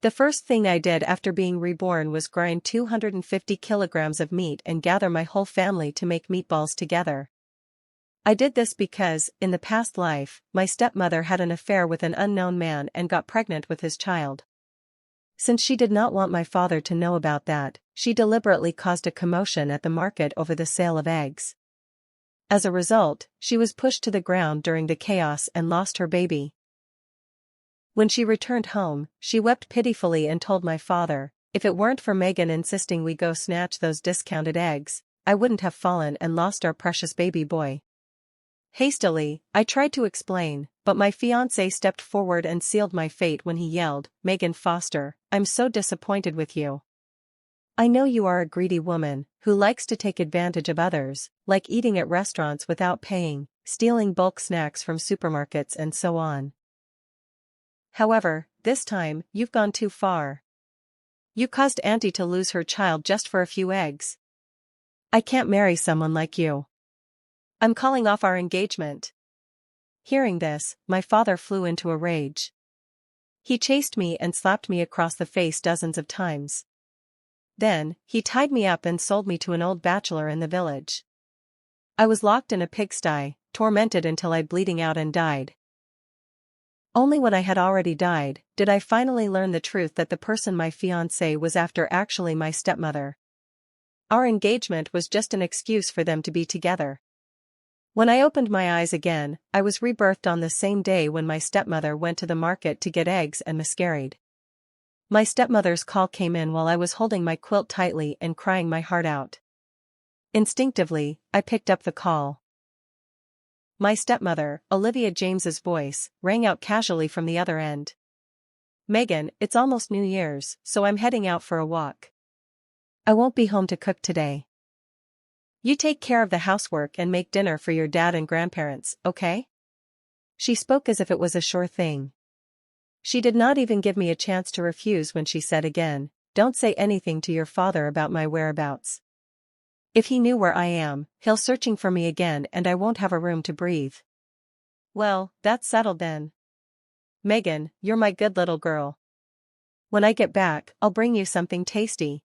The first thing I did after being reborn was grind 250 kilograms of meat and gather my whole family to make meatballs together. I did this because, in the past life, my stepmother had an affair with an unknown man and got pregnant with his child. Since she did not want my father to know about that, she deliberately caused a commotion at the market over the sale of eggs. As a result, she was pushed to the ground during the chaos and lost her baby. When she returned home, she wept pitifully and told my father, "If it weren't for Megan insisting we go snatch those discounted eggs, I wouldn't have fallen and lost our precious baby boy." Hastily, I tried to explain, but my fiancé stepped forward and sealed my fate when he yelled, "Megan Foster, I'm so disappointed with you. I know you are a greedy woman, who likes to take advantage of others, like eating at restaurants without paying, stealing bulk snacks from supermarkets and so on. However, this time, you've gone too far. You caused Auntie to lose her child just for a few eggs. I can't marry someone like you. I'm calling off our engagement." Hearing this, my father flew into a rage. He chased me and slapped me across the face dozens of times. Then, he tied me up and sold me to an old bachelor in the village. I was locked in a pigsty, tormented until I bleeding out and died. Only when I had already died, did I finally learn the truth that the person my fiancé was after actually my stepmother. Our engagement was just an excuse for them to be together. When I opened my eyes again, I was rebirthed on the same day when my stepmother went to the market to get eggs and miscarried. My stepmother's call came in while I was holding my quilt tightly and crying my heart out. Instinctively, I picked up the call. My stepmother, Olivia James's voice, rang out casually from the other end. "Megan, it's almost New Year's, so I'm heading out for a walk. I won't be home to cook today. You take care of the housework and make dinner for your dad and grandparents, okay?" She spoke as if it was a sure thing. She did not even give me a chance to refuse when she said again, "Don't say anything to your father about my whereabouts. If he knew where I am, he'll searching for me again and I won't have a room to breathe." "Well, that's settled then. Megan, you're my good little girl. When I get back, I'll bring you something tasty."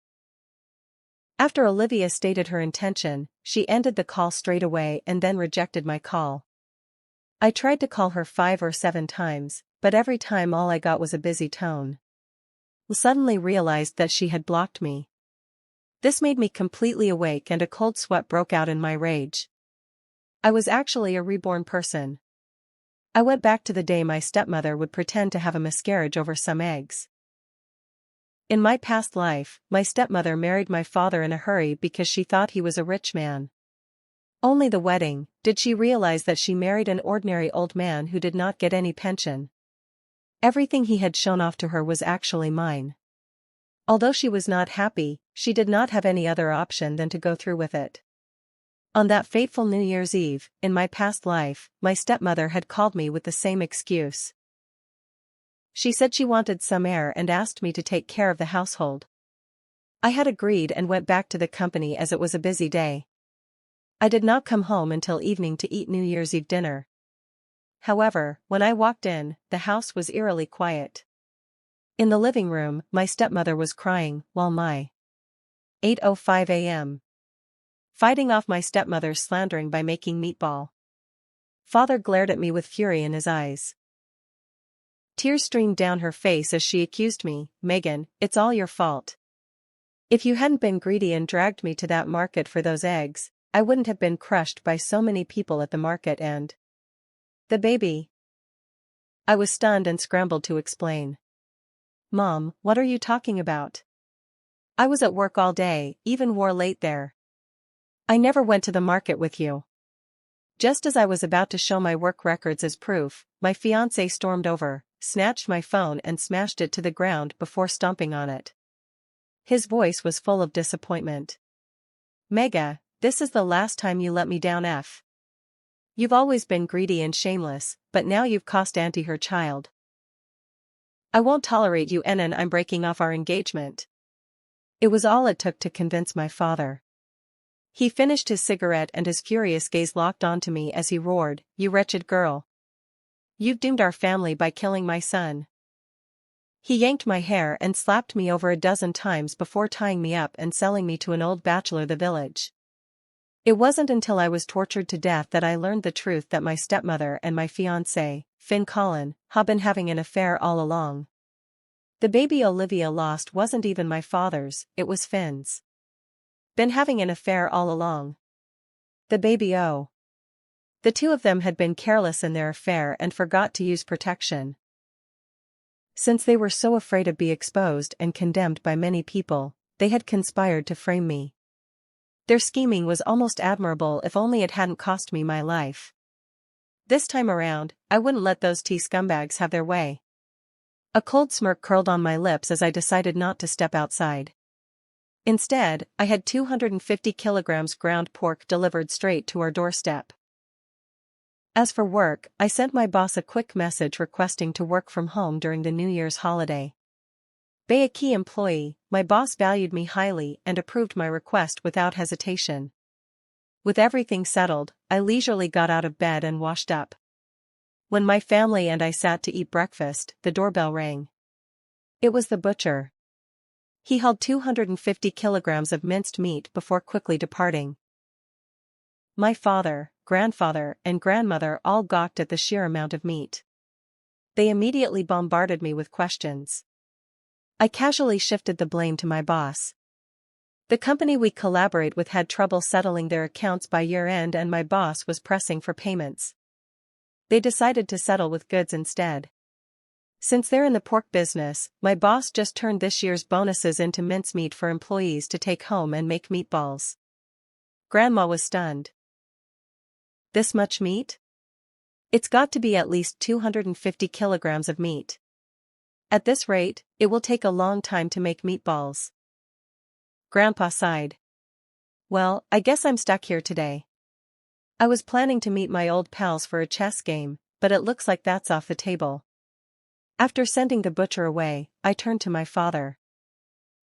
After Olivia stated her intention, she ended the call straight away and then rejected my call. I tried to call her 5 or 7 times, but every time all I got was a busy tone. I suddenly realized that she had blocked me. This made me completely awake and a cold sweat broke out in my rage. I was actually a reborn person. I went back to the day my stepmother would pretend to have a miscarriage over some eggs. In my past life, my stepmother married my father in a hurry because she thought he was a rich man. Only the wedding, did she realize that she married an ordinary old man who did not get any pension. Everything he had shown off to her was actually mine. Although she was not happy, she did not have any other option than to go through with it. On that fateful New Year's Eve, in my past life, my stepmother had called me with the same excuse. She said she wanted some air and asked me to take care of the household. I had agreed and went back to the company as it was a busy day. I did not come home until evening to eat New Year's Eve dinner. However, when I walked in, the house was eerily quiet. In the living room, my stepmother was crying, while my 8:05 a.m. fighting off my stepmother's slandering by making meatball. Father glared at me with fury in his eyes. Tears streamed down her face as she accused me, "Megan, it's all your fault. If you hadn't been greedy and dragged me to that market for those eggs, I wouldn't have been crushed by so many people at the market and the baby." I was stunned and scrambled to explain. "Mom, what are you talking about? I was at work all day, even wore late there. I never went to the market with you." Just as I was about to show my work records as proof, my fiancé stormed over, snatched my phone and smashed it to the ground before stomping on it. His voice was full of disappointment. "Mega, this is the last time you let me down. You've always been greedy and shameless, but now you've cost Auntie her child. I won't tolerate you and I'm breaking off our engagement." It was all it took to convince my father. He finished his cigarette and his furious gaze locked onto me as he roared, "You wretched girl. You've doomed our family by killing my son." He yanked my hair and slapped me over a dozen times before tying me up and selling me to an old bachelor the village. It wasn't until I was tortured to death that I learned the truth that my stepmother and my fiancé, Finn Colin, had been having an affair all along. The baby Olivia lost wasn't even my father's, it was Finn's. Been having an affair all along. The baby oh. The two of them had been careless in their affair and forgot to use protection. Since they were so afraid of being exposed and condemned by many people, they had conspired to frame me. Their scheming was almost admirable if only it hadn't cost me my life. This time around, I wouldn't let those scumbags have their way. A cold smirk curled on my lips as I decided not to step outside. Instead, I had 250 kilograms ground pork delivered straight to our doorstep. As for work, I sent my boss a quick message requesting to work from home during the New Year's holiday. Being a key employee, my boss valued me highly and approved my request without hesitation. With everything settled, I leisurely got out of bed and washed up. When my family and I sat to eat breakfast, the doorbell rang. It was the butcher. He hauled 250 kilograms of minced meat before quickly departing. My father, grandfather, and grandmother all gawked at the sheer amount of meat. They immediately bombarded me with questions. I casually shifted the blame to my boss. The company we collaborate with had trouble settling their accounts by year-end and my boss was pressing for payments. They decided to settle with goods instead. Since they're in the pork business, my boss just turned this year's bonuses into mincemeat for employees to take home and make meatballs. Grandma was stunned. This much meat? It's got to be at least 250 kilograms of meat. At this rate, it will take a long time to make meatballs. Grandpa sighed. Well, I guess I'm stuck here today. I was planning to meet my old pals for a chess game, but it looks like that's off the table. After sending the butcher away, I turned to my father.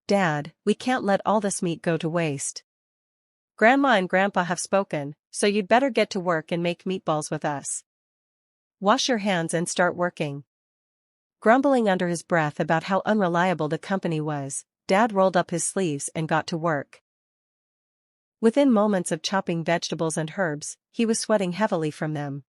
Dad, we can't let all this meat go to waste. Grandma and Grandpa have spoken, so you'd better get to work and make meatballs with us. Wash your hands and start working. Grumbling under his breath about how unreliable the company was, Dad rolled up his sleeves and got to work. Within moments of chopping vegetables and herbs, he was sweating heavily from them.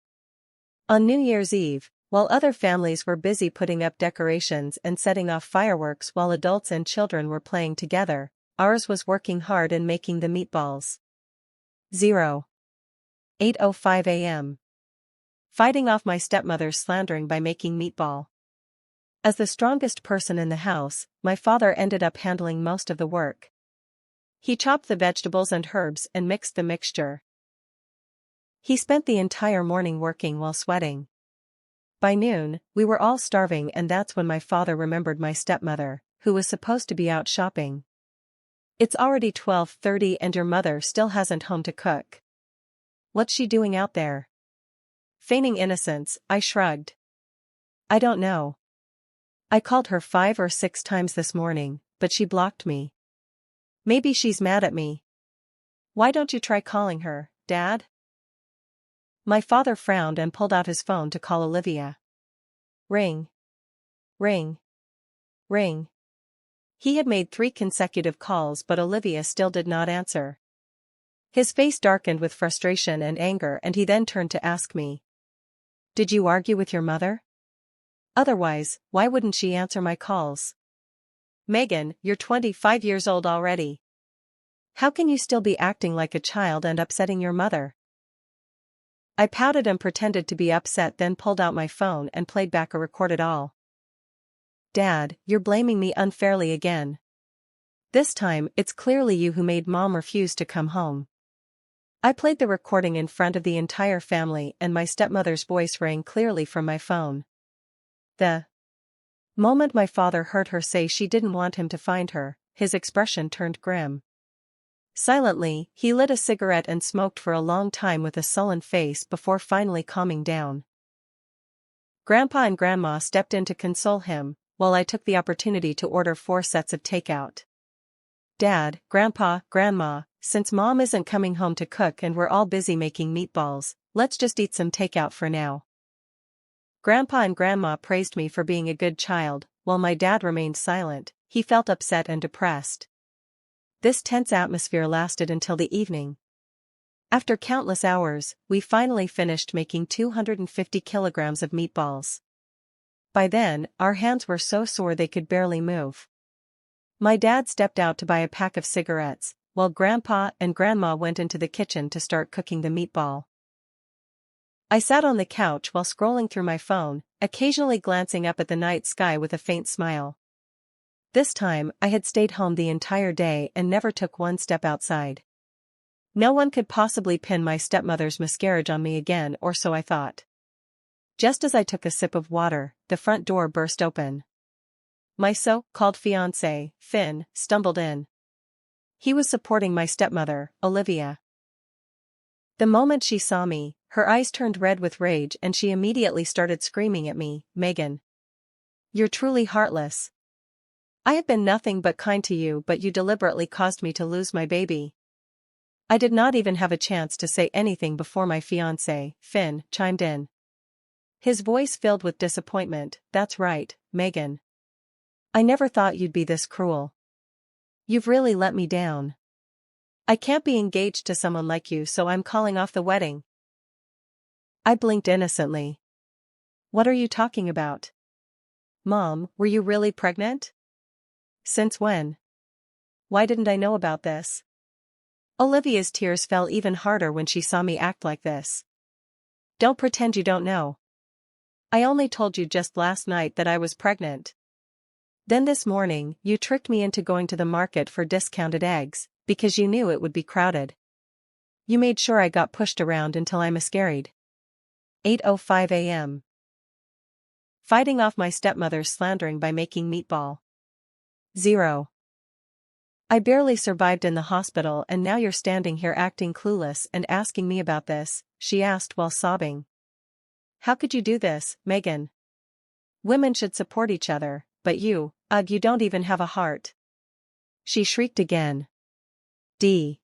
On New Year's Eve, while other families were busy putting up decorations and setting off fireworks while adults and children were playing together, ours was working hard and making the meatballs. 8:05 a.m. Fighting off my stepmother's slandering by making meatball. As the strongest person in the house, my father ended up handling most of the work. He chopped the vegetables and herbs and mixed the mixture. He spent the entire morning working while sweating. By noon, we were all starving and that's when my father remembered my stepmother, who was supposed to be out shopping. It's already 12:30 and your mother still hasn't home to cook. What's she doing out there? Feigning innocence, I shrugged. I don't know. I called her 5 or 6 times this morning, but she blocked me. Maybe she's mad at me. Why don't you try calling her, Dad? My father frowned and pulled out his phone to call Olivia. Ring. Ring. Ring. He had made 3 consecutive calls but Olivia still did not answer. His face darkened with frustration and anger and he then turned to ask me. Did you argue with your mother? Otherwise, why wouldn't she answer my calls? Megan, you're 25 years old already. How can you still be acting like a child and upsetting your mother? I pouted and pretended to be upset, then pulled out my phone and played back a recorded all. Dad, you're blaming me unfairly again. This time, it's clearly you who made Mom refuse to come home. I played the recording in front of the entire family and my stepmother's voice rang clearly from my phone. The moment my father heard her say she didn't want him to find her, his expression turned grim. Silently, he lit a cigarette and smoked for a long time with a sullen face before finally calming down. Grandpa and Grandma stepped in to console him, while I took the opportunity to order 4 sets of takeout. Dad, Grandpa, Grandma, since Mom isn't coming home to cook and we're all busy making meatballs, let's just eat some takeout for now. Grandpa and Grandma praised me for being a good child, while my dad remained silent. He felt upset and depressed. This tense atmosphere lasted until the evening. After countless hours, we finally finished making 250 kilograms of meatballs. By then, our hands were so sore they could barely move. My dad stepped out to buy a pack of cigarettes, while Grandpa and Grandma went into the kitchen to start cooking the meatball. I sat on the couch while scrolling through my phone, occasionally glancing up at the night sky with a faint smile. This time, I had stayed home the entire day and never took one step outside. No one could possibly pin my stepmother's miscarriage on me again, or so I thought. Just as I took a sip of water, the front door burst open. My so-called fiancé, Finn, stumbled in. He was supporting my stepmother, Olivia. The moment she saw me, her eyes turned red with rage and she immediately started screaming at me, "Megan! You're truly heartless. I have been nothing but kind to you, but you deliberately caused me to lose my baby." I did not even have a chance to say anything before my fiancé, Finn, chimed in. His voice filled with disappointment. "That's right, Megan. I never thought you'd be this cruel. You've really let me down. I can't be engaged to someone like you, so I'm calling off the wedding." I blinked innocently. "What are you talking about? Mom, were you really pregnant? Since when? Why didn't I know about this?" Olivia's tears fell even harder when she saw me act like this. "Don't pretend you don't know. I only told you just last night that I was pregnant. Then this morning, you tricked me into going to the market for discounted eggs, because you knew it would be crowded. You made sure I got pushed around until I miscarried." 8:05 a.m. Fighting off my stepmother's slandering by making meatball. 0. I barely survived in the hospital and now you're standing here acting clueless and asking me about this, she asked while sobbing. "How could you do this, Megan? Women should support each other, but you don't even have a heart." She shrieked again. The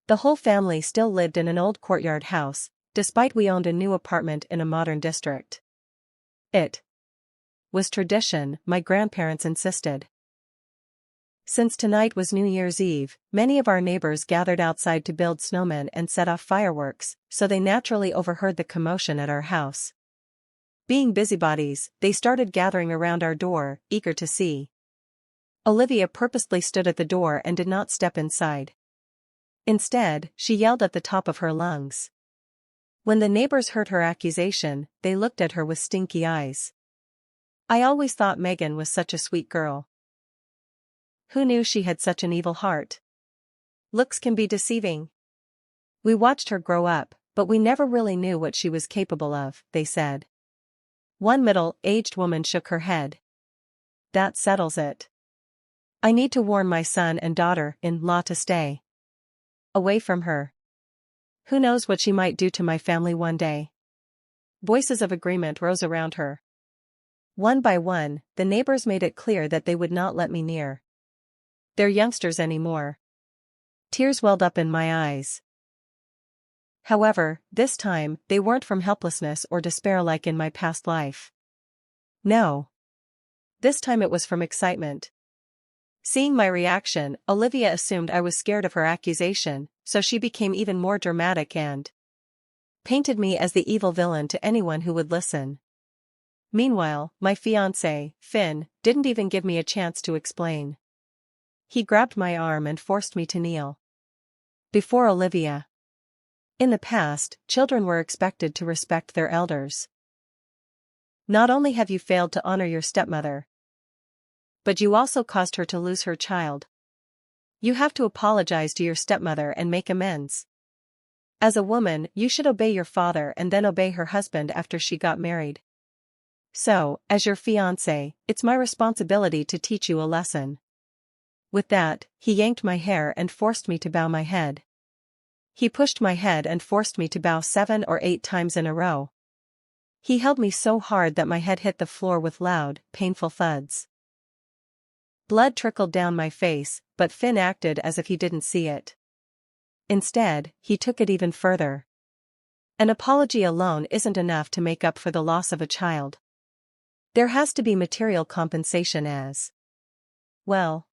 whole family still lived in an old courtyard house, despite we owned a new apartment in a modern district. It was tradition, my grandparents insisted. Since tonight was New Year's Eve, many of our neighbors gathered outside to build snowmen and set off fireworks, so they naturally overheard the commotion at our house. Being busybodies, they started gathering around our door, eager to see. Olivia purposely stood at the door and did not step inside. Instead, she yelled at the top of her lungs. When the neighbors heard her accusation, they looked at her with stinky eyes. I always thought Megan was such a sweet girl. Who knew she had such an evil heart? Looks can be deceiving. We watched her grow up, but we never really knew what she was capable of, they said. One middle-aged woman shook her head. That settles it. I need to warn my son and daughter-in-law to stay away from her. Who knows what she might do to my family one day? Voices of agreement rose around her. One by one, the neighbors made it clear that they would not let me near their youngsters anymore. Tears welled up in my eyes. However, this time, they weren't from helplessness or despair like in my past life. No. This time it was from excitement. Seeing my reaction, Olivia assumed I was scared of her accusation, so she became even more dramatic and painted me as the evil villain to anyone who would listen. Meanwhile, my fiancé, Finn, didn't even give me a chance to explain. He grabbed my arm and forced me to kneel before Olivia. In the past, children were expected to respect their elders. Not only have you failed to honor your stepmother, but you also caused her to lose her child. You have to apologize to your stepmother and make amends. As a woman, you should obey your father and then obey her husband after she got married. So, as your fiancé, it's my responsibility to teach you a lesson. With that, he yanked my hair and forced me to bow my head. He pushed my head and forced me to bow 7 or 8 times in a row. He held me so hard that my head hit the floor with loud, painful thuds. Blood trickled down my face, but Finn acted as if he didn't see it. Instead, he took it even further. An apology alone isn't enough to make up for the loss of a child. There has to be material compensation as well.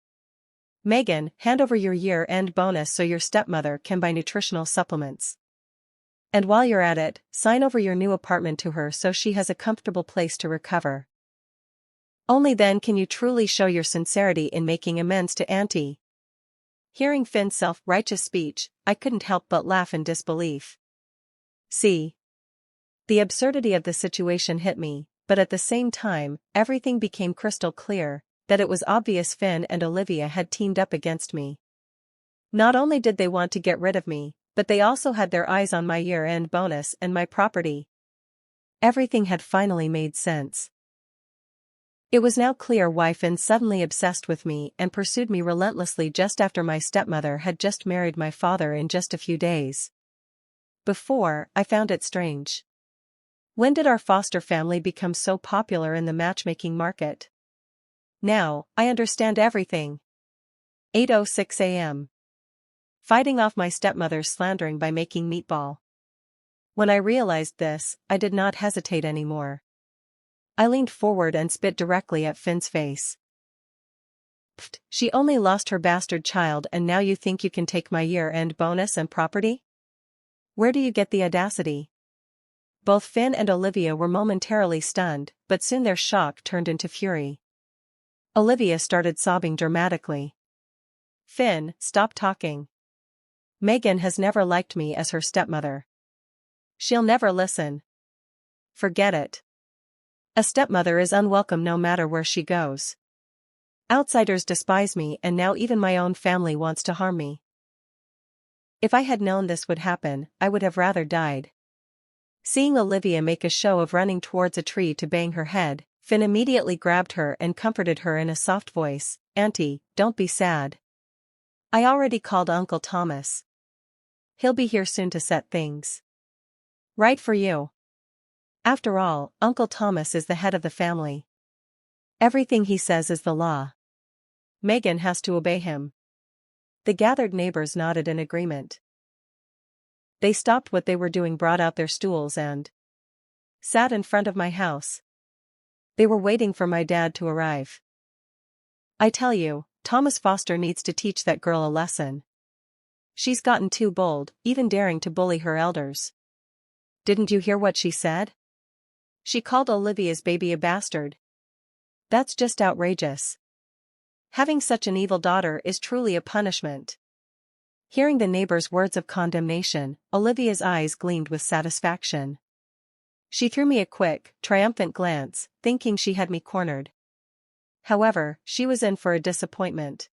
Megan, hand over your year-end bonus so your stepmother can buy nutritional supplements. And while you're at it, sign over your new apartment to her so she has a comfortable place to recover. Only then can you truly show your sincerity in making amends to Auntie. Hearing Finn's self-righteous speech, I couldn't help but laugh in disbelief. See? The absurdity of the situation hit me, but at the same time, everything became crystal clear, that it was obvious Finn and Olivia had teamed up against me. Not only did they want to get rid of me, but they also had their eyes on my year-end bonus and my property. Everything had finally made sense. It was now clear why Finn suddenly obsessed with me and pursued me relentlessly just after my stepmother had just married my father in just a few days. Before, I found it strange. When did our foster family become so popular in the matchmaking market? Now, I understand everything. 8:06 a.m. Fighting off my stepmother's slandering by making meatball. When I realized this, I did not hesitate anymore. I leaned forward and spit directly at Finn's face. Pfft, she only lost her bastard child and now you think you can take my year-end bonus and property? Where do you get the audacity? Both Finn and Olivia were momentarily stunned, but soon their shock turned into fury. Olivia started sobbing dramatically. Finn, stop talking. Megan has never liked me as her stepmother. She'll never listen. Forget it. A stepmother is unwelcome no matter where she goes. Outsiders despise me and now even my own family wants to harm me. If I had known this would happen, I would have rather died. Seeing Olivia make a show of running towards a tree to bang her head, Finn immediately grabbed her and comforted her in a soft voice, "Auntie, don't be sad. I already called Uncle Thomas. He'll be here soon to set things right for you. After all, Uncle Thomas is the head of the family. Everything he says is the law. Megan has to obey him." The gathered neighbors nodded in agreement. They stopped what they were doing, brought out their stools and sat in front of my house. They were waiting for my dad to arrive. I tell you, Thomas Foster needs to teach that girl a lesson. She's gotten too bold, even daring to bully her elders. Didn't you hear what she said? She called Olivia's baby a bastard. That's just outrageous. Having such an evil daughter is truly a punishment. Hearing the neighbor's words of condemnation, Olivia's eyes gleamed with satisfaction. She threw me a quick, triumphant glance, thinking she had me cornered. However, she was in for a disappointment.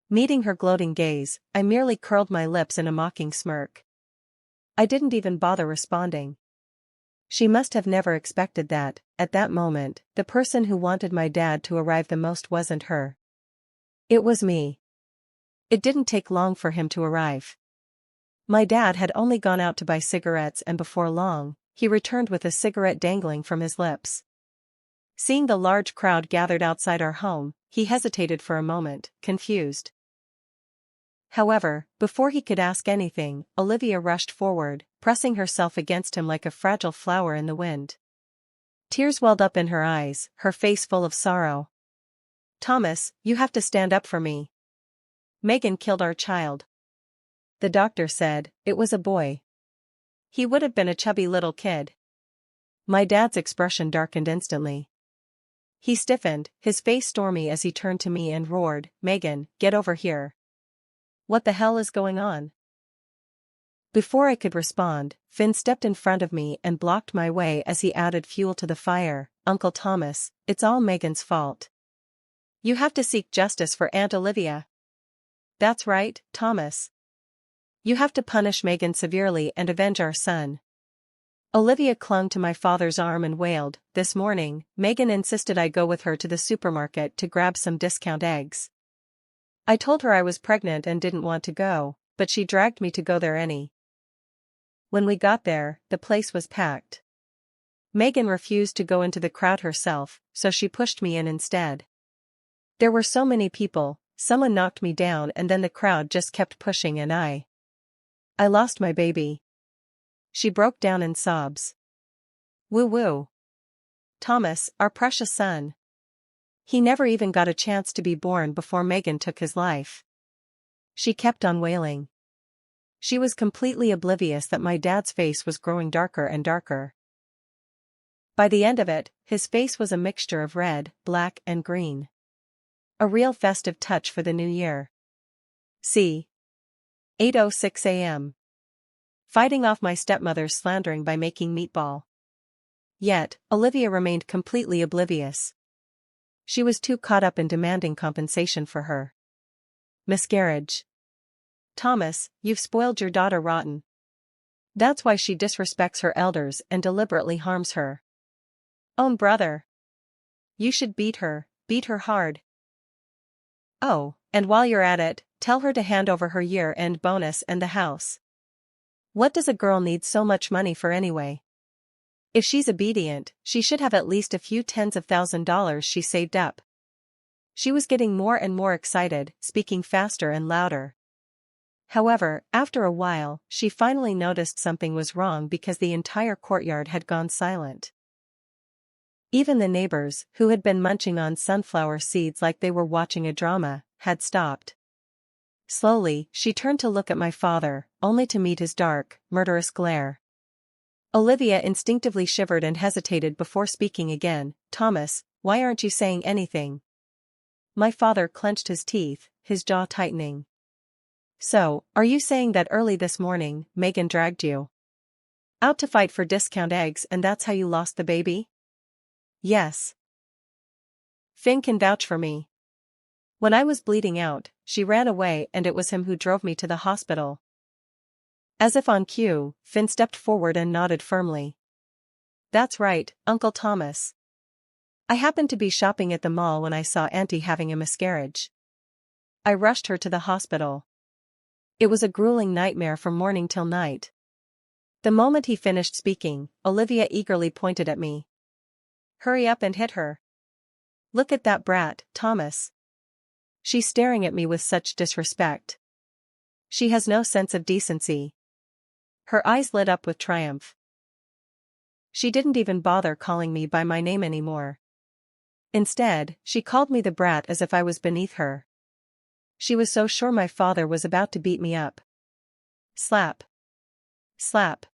Meeting her gloating gaze, I merely curled my lips in a mocking smirk. I didn't even bother responding. She must have never expected that, at that moment, the person who wanted my dad to arrive the most wasn't her. It was me. It didn't take long for him to arrive. My dad had only gone out to buy cigarettes and before long, he returned with a cigarette dangling from his lips. Seeing the large crowd gathered outside our home, he hesitated for a moment, confused. However, before he could ask anything, Olivia rushed forward, pressing herself against him like a fragile flower in the wind. Tears welled up in her eyes, her face full of sorrow. "Thomas, you have to stand up for me. Megan killed our child." The doctor said, it was a boy. He would have been a chubby little kid. My dad's expression darkened instantly. He stiffened, his face stormy as he turned to me and roared, "Megan, get over here. What the hell is going on?" Before I could respond, Finn stepped in front of me and blocked my way as he added fuel to the fire. "Uncle Thomas, it's all Megan's fault. You have to seek justice for Aunt Olivia." "That's right, Thomas. You have to punish Megan severely and avenge our son." Olivia clung to my father's arm and wailed, "This morning, Megan insisted I go with her to the supermarket to grab some discount eggs. I told her I was pregnant and didn't want to go, but she dragged me to go there When we got there, the place was packed. Megan refused to go into the crowd herself, so she pushed me in instead. There were so many people, someone knocked me down and then the crowd just kept pushing and I lost my baby." She broke down in sobs. "Woo woo. Thomas, our precious son. He never even got a chance to be born before Megan took his life." She kept on wailing. She was completely oblivious that my dad's face was growing darker and darker. By the end of it, his face was a mixture of red, black, and green. A real festive touch for the new year. C. 8:06 a.m. Fighting off my stepmother's slandering by making meatball. Yet, Olivia remained completely oblivious. She was too caught up in demanding compensation for her miscarriage. "Thomas, you've spoiled your daughter rotten. That's why she disrespects her elders and deliberately harms her own brother. You should beat her hard. Oh, and while you're at it, tell her to hand over her year-end bonus and the house. What does a girl need so much money for anyway? If she's obedient, she should have at least a few tens of $1,000s she saved up." She was getting more and more excited, speaking faster and louder. However, after a while, she finally noticed something was wrong because the entire courtyard had gone silent. Even the neighbors, who had been munching on sunflower seeds like they were watching a drama, had stopped. Slowly, she turned to look at my father, only to meet his dark, murderous glare. Olivia instinctively shivered and hesitated before speaking again. "Thomas, why aren't you saying anything?" My father clenched his teeth, his jaw tightening. "So, are you saying that early this morning, Megan dragged you out to fight for discount eggs and that's how you lost the baby?" "Yes. Finn can vouch for me. When I was bleeding out, she ran away and it was him who drove me to the hospital." As if on cue, Finn stepped forward and nodded firmly. "That's right, Uncle Thomas. I happened to be shopping at the mall when I saw Auntie having a miscarriage. I rushed her to the hospital. It was a grueling nightmare from morning till night." The moment he finished speaking, Olivia eagerly pointed at me. "Hurry up and hit her. Look at that brat, Thomas. She's staring at me with such disrespect. She has no sense of decency." Her eyes lit up with triumph. She didn't even bother calling me by my name anymore. Instead, she called me the brat as if I was beneath her. She was so sure my father was about to beat me up. Slap. Slap.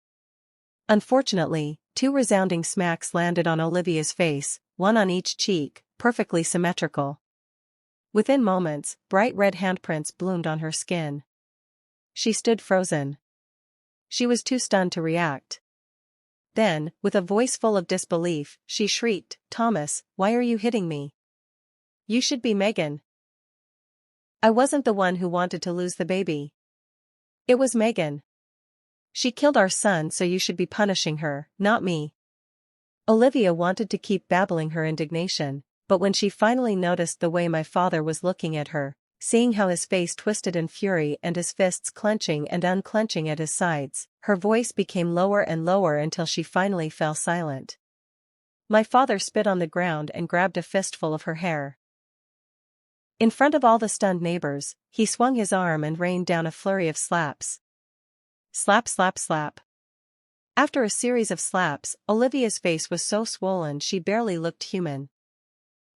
Unfortunately, 2 resounding smacks landed on Olivia's face, one on each cheek, perfectly symmetrical. Within moments, bright red handprints bloomed on her skin. She stood frozen. She was too stunned to react. Then, with a voice full of disbelief, she shrieked, "Thomas, why are you hitting me? You should be Megan. I wasn't the one who wanted to lose the baby. It was Megan. She killed our son, so you should be punishing her, not me." Olivia wanted to keep babbling her indignation, but when she finally noticed the way my father was looking at her, seeing how his face twisted in fury and his fists clenching and unclenching at his sides, her voice became lower and lower until she finally fell silent. My father spit on the ground and grabbed a fistful of her hair. In front of all the stunned neighbors, he swung his arm and rained down a flurry of slaps. Slap, slap, slap. After a series of slaps, Olivia's face was so swollen she barely looked human.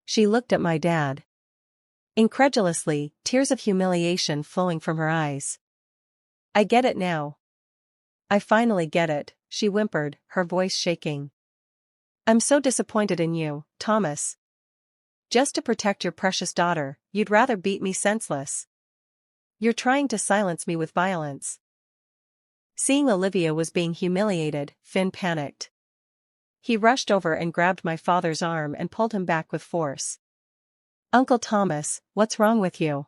She looked at my dad. Incredulously, tears of humiliation flowing from her eyes. "I get it now. I finally get it," she whimpered, her voice shaking. "I'm so disappointed in you, Thomas. Just to protect your precious daughter, you'd rather beat me senseless. You're trying to silence me with violence." Seeing Olivia was being humiliated, Finn panicked. He rushed over and grabbed my father's arm and pulled him back with force. "Uncle Thomas, what's wrong with you?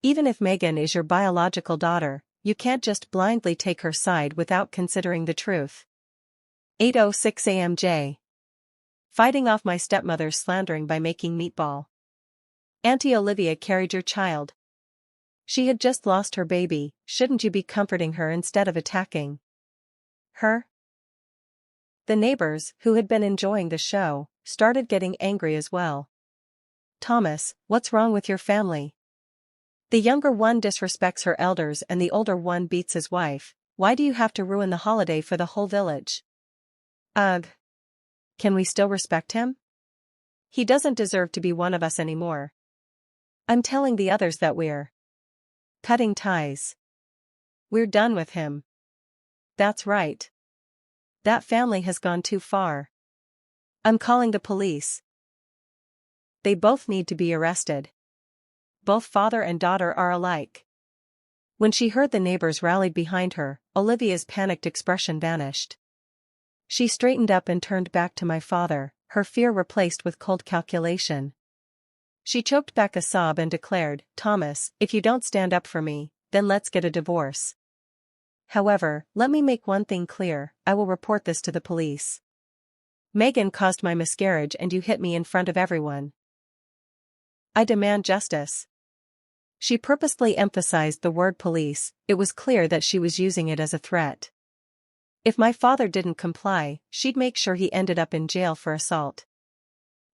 Even if Megan is your biological daughter, you can't just blindly take her side without considering the truth." 8:06 a.m. J. Fighting off my stepmother's slandering by making meatball. "Auntie Olivia carried your child. She had just lost her baby, shouldn't you be comforting her instead of attacking her?" The neighbors, who had been enjoying the show, started getting angry as well. "Thomas, what's wrong with your family? The younger one disrespects her elders and the older one beats his wife. Why do you have to ruin the holiday for the whole village?" "Ugh. can we still respect him? He doesn't deserve to be one of us anymore. I'm telling the others that we're cutting ties. We're done with him. That's right. That family has gone too far. I'm calling the police. They both need to be arrested. Both father and daughter are alike. When she heard the neighbors rallied behind her, Olivia's panicked expression vanished. She straightened up and turned back to my father, her fear replaced with cold calculation. She choked back a sob and declared, "Thomas, if you don't stand up for me, then let's get a divorce. However, let me make one thing clear, I will report this to the police. Megan caused my miscarriage and you hit me in front of everyone. I demand justice." She purposely emphasized the word police, it was clear that she was using it as a threat. If my father didn't comply, she'd make sure he ended up in jail for assault.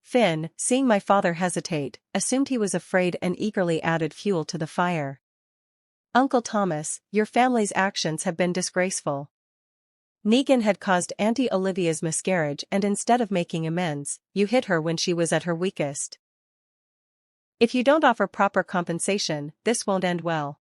Finn, seeing my father hesitate, assumed he was afraid and eagerly added fuel to the fire. "Uncle Thomas, your family's actions have been disgraceful. Negan had caused Auntie Olivia's miscarriage and instead of making amends, you hit her when she was at her weakest. If you don't offer proper compensation, this won't end well."